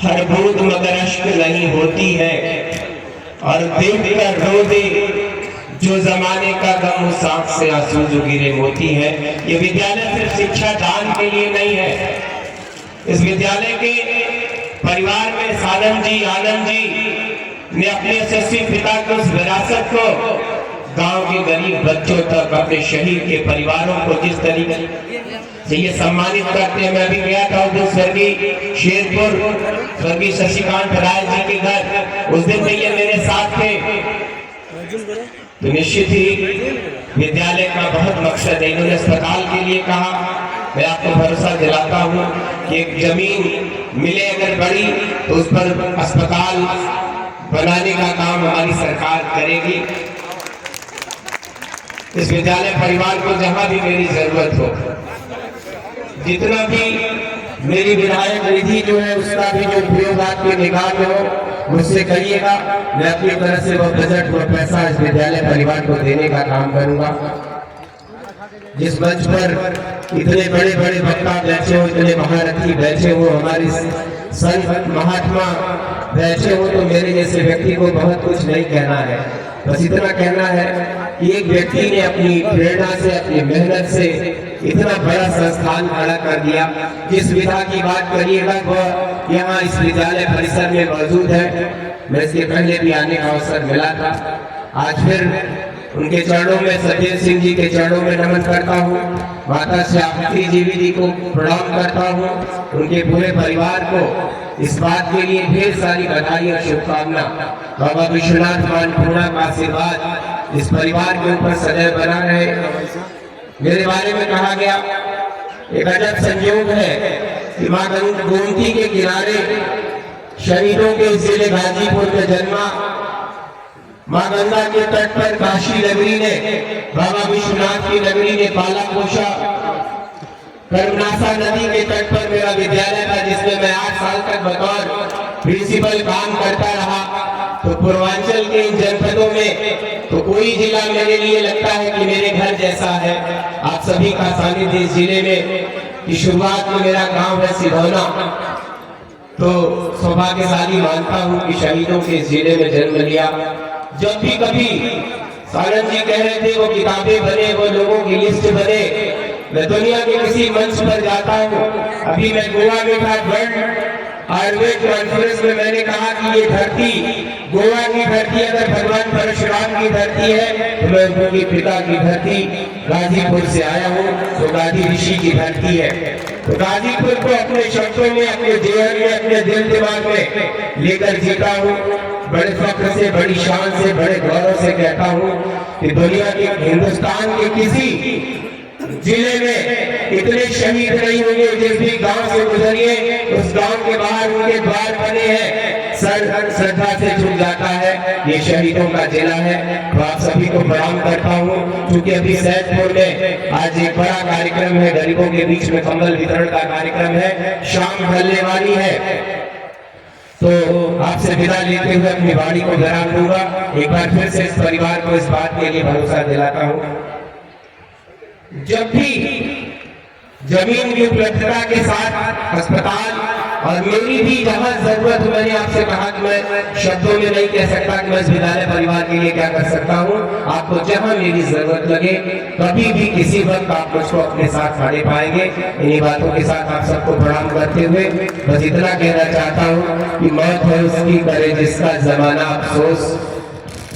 हर बूंद मगर अश्क नहीं होती है, और देख कर रो दे जो जमाने का गम, उस आंख से आंसू जो गिरे मोती है। ये विद्यालय सिर्फ शिक्षा दान के लिए नहीं है। इस विद्यालय के परिवार में सानंद जी, आनंद जी ने अपने यशस्वी पिता की उस विरासत को गांव के गरीब बच्चों तक, अपने शहीद के परिवारों को जिस तरीके से ये सम्मानित करते हैं। मैं भी गया था उस दिन स्वर्गीय शेरपुर, स्वर्गीय शशिकांत राय जी के घर, उस दिन भी ये मेरे साथ थे। तो निश्चित ही विद्यालय का बहुत मकसद है। इन्होंने अस्पताल के लिए कहा, मैं आपको भरोसा दिलाता हूँ कि एक जमीन मिले अगर बड़ी तो उस पर अस्पताल बनाने का काम हमारी सरकार करेगी। इस विद्यालय परिवार को जहां भी मेरी जरूरत हो, जितना भी मेरी विधायक निधि जो है उसका भी जो उपयोग आपके निगाह में हो मुझसे करिएगा। मैं अपनी तरफ से वो बजट, वो पैसा इस विद्यालय परिवार को देने का काम करूंगा। जिस मंच पर इतने बड़े बड़े वक्ता बैठे हो, इतने महारथी बैठे हो, हमारी संत महात्मा बैठे हो, तो मेरे जैसे व्यक्ति को बहुत कुछ नहीं कहना है। बस इतना कहना है कि एक व्यक्ति ने अपनी प्रेरणा से, अपनी मेहनत से इतना बड़ा संस्थान खड़ा कर दिया। जिस विधा की बात करिएगा वो यहाँ इस विद्यालय परिसर में मौजूद है। मैं इसके पहले भी आने का अवसर मिला था। आज फिर उनके चरणों में, सत्येंद्र सिंह जी के चरणों में नमन करता हूँ। माता श्यामती जी को प्रणाम करता हूँ। उनके पूरे परिवार को इस बात के लिए ढेर सारी बधाई और शुभकामना। बाबा विश्वनाथ मानपूर्णा का आशीर्वाद इस परिवार के ऊपर सदैव बना रहे। मेरे बारे में कहा गया, एक अजब संयोग है कि माँ गोमती के किनारे शहीदों के जिले गाजीपुर में जन्मा, माँ गंगा के तट पर काशी नगरी ने, बाबा विश्वनाथ की नगरी ने पाला पोषा। कर्मनासा नदी के तट पर मेरा विद्यालय था, जिसमें मैं 8 साल तक बतौर प्रिंसिपल काम करता रहा। तो पूर्वांचल के इन जनपदों में तो कोई जिला मेरे लिए लगता है कि मेरे घर जैसा है। आप सभी का सानिध्य इस जिले में की शुरुआत में मेरा गांव है सिधौना। तो सौभाग्यशाली मानता हूं कि शहीदों के जिले में जन्म लिया। जब भी कभी सानंद जी कह रहे थे वो किताबें बने, वो लोगों की लिस्ट बने, मैं दुनिया के किसी मंच पर जाता हूँ। अभी मैं गोवा में था, वर्ल्ड आयुर्वेद कॉन्फ्रेंस में, मैंने कहा कि ये धरती, गोवा की धरती अगर भगवान परशुराम की धरती है तो मैं उनके पिता की धरती गाजीपुर से आया हूँ, तो गाजी ऋषि की धरती है। तो गाजीपुर को अपने शब्दों में, अपने जीवन में, अपने दिल दिमाग में लेकर जीता हूँ। बड़े फख्र से, बड़ी शान से, बड़े गौरव से कहता हूँ कि दुनिया के, हिंदुस्तान के किसी जिले में इतने शहीद नहीं होंगे। जिस भी गांव से गुजरिए उस गांव के बाहर उनके द्वार बने हैं, सर श्रद्धा से झुक जाता है। ये शहीदों का जिला है। तो आप सभी को प्रणाम करता हूँ। क्योंकि अभी सैदपुर में आज एक बड़ा कार्यक्रम है, गरीबों के बीच में कंबल वितरण का कार्यक्रम है, शाम ढलने वाली है। तो आपसे विदा लेते हुए अपनी वाणी को विराम दूंगा। एक बार फिर से इस परिवार को इस बात के लिए भरोसा दिलाता हूँ, जब भी जमीन की उपलब्धता के साथ अस्पताल, और मेरी भी जहां जरूरत, मैंने आपसे कहा कि मैं शब्दों में नहीं कह सकता कि मैं इस विद्यालय परिवार के लिए क्या कर सकता हूं। आपको जहां मेरी जरूरत लगे, कभी भी किसी वक्त आप मुझको अपने साथ खड़े पाएंगे। इन्हीं बातों के साथ आप सबको प्रणाम करते हुए बस इतना कहना चाहता हूं कि मौत है उसकी करे जिसका जमाना अफसोस।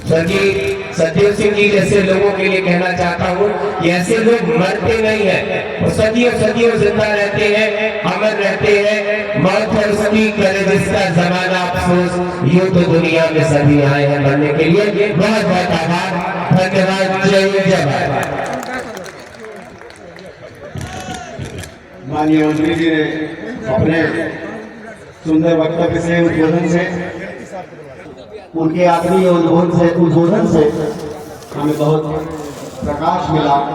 स्वर्गीय सत्येंद्र सिंह जी जैसे लोगों के लिए कहना चाहता हूँ कि ऐसे लोग मरते नहीं हैं, वो सदियों सदियों जिंदा रहते हैं, अमर रहते हैं। मौत है उसकी करे जिसका जमाना अफसोस। यूं तो दुनिया में सभी आए हैं मरने के लिए। बहुत बहुत आभार, धन्यवाद। जय जय भारत। माननीय मंत्री जी ने अपने सुंदर वक्तव्य से, उद्बोधन से, उनके आखिरी उद्बोधन से हमें बहुत प्रकाश मिला।